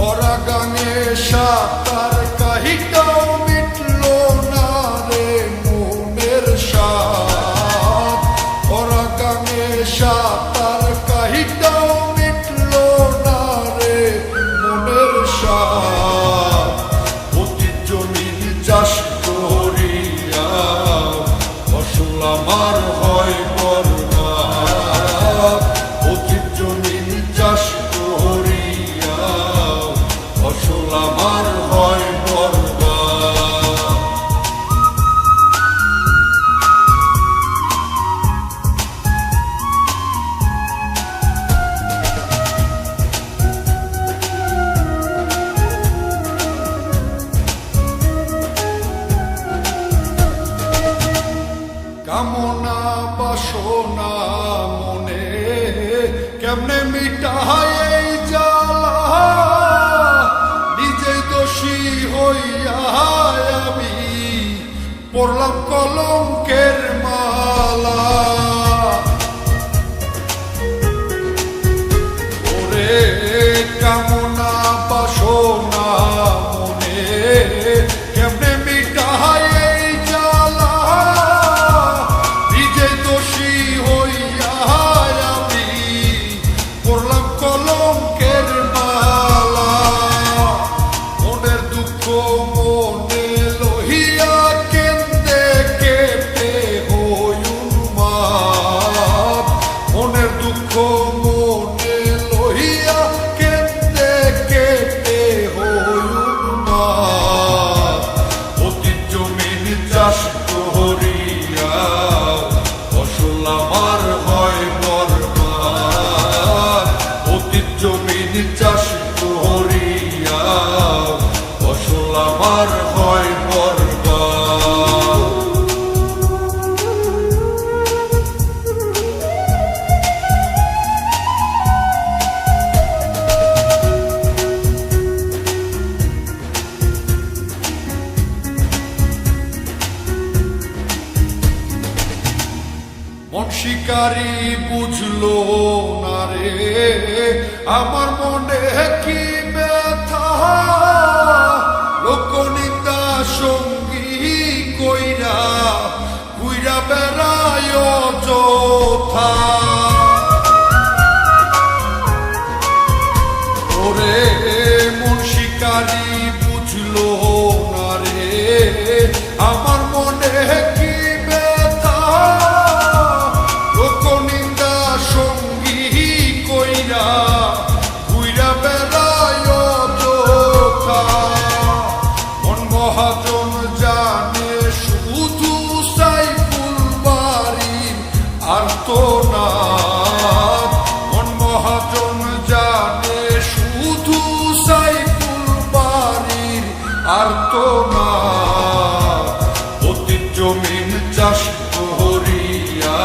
ভরা গাঙে সাঁতার কাহিটাও মিটল না রে মনের সাথ। ভরা গাঙে সাঁতার কাহিটাও মিটল না রে মনের সাথ। অতি জমিন চাষ করিয়া ফসল আমার হয় বরবাদ। অতি জমিন চাষ করিয়া ফসল আমার হয় বরবাদ। কামনা বাসনা মনে কেমনে মিটায় এই জ্বালা। নিজে দোষী হইয়া আমি পড়লাম কলঙ্কের মালা। ওরে কামনা বাসনা মনে কেমনে মিটায় এই জ্বালা। নিজে দোষী হইয়া আমি পড়লাম কলঙ্কের মালা। মনের দুঃখ মনে লহিয়া কেন্দে কেটে হই উন্মাদ। মনের দুঃখ মনে লহিয়া কেন্দে কেটে হই উন্মাদ। অতি জমিন চাষ করিয়া ফসল আমার হয় বরবাদ। অতি জমিন চাষ করিয়া ফসল আমার হয় বরবাদ। মন শিকারি বুঝলো না রে আমার মনে কি ব্যথা। লোকনিন্দা সঙ্গী কইরা কইরা বেড়ায় অযথা। ওরে মন শিকারি বুঝলো না রে আমার মনে কি ব্যথা। লোকনিন্দা সঙ্গী কইরা ঘুইরা বেড়ায় অযথা। মন মহাজন জানে শুধু সাইফুল বাড়ির আর্তনাদ। মন মহাজন জানে শুধু সাইফুল বাড়ির আর্তনাদ। অতি জমিন চাষ করিয়া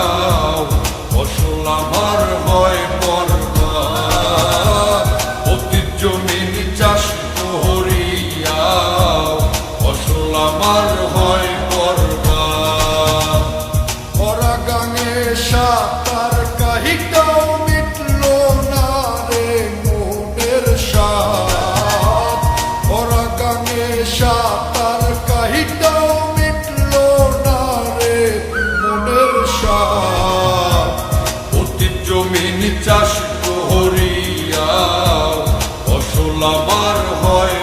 ফসল আমার হয় বরবাদ। অতি জমিন চাষ করিয়া ফসল আমার হয় বরবাদ। ভরা গাঙে সাঁতার কাহিটাও মিটল না রে মনের সাথ। ভরা গাঙে সাঁতার কাহিটাও মিটল না রে মনের সাথ। অতি জমিন চাষ করিয়া ফসল আমার হয়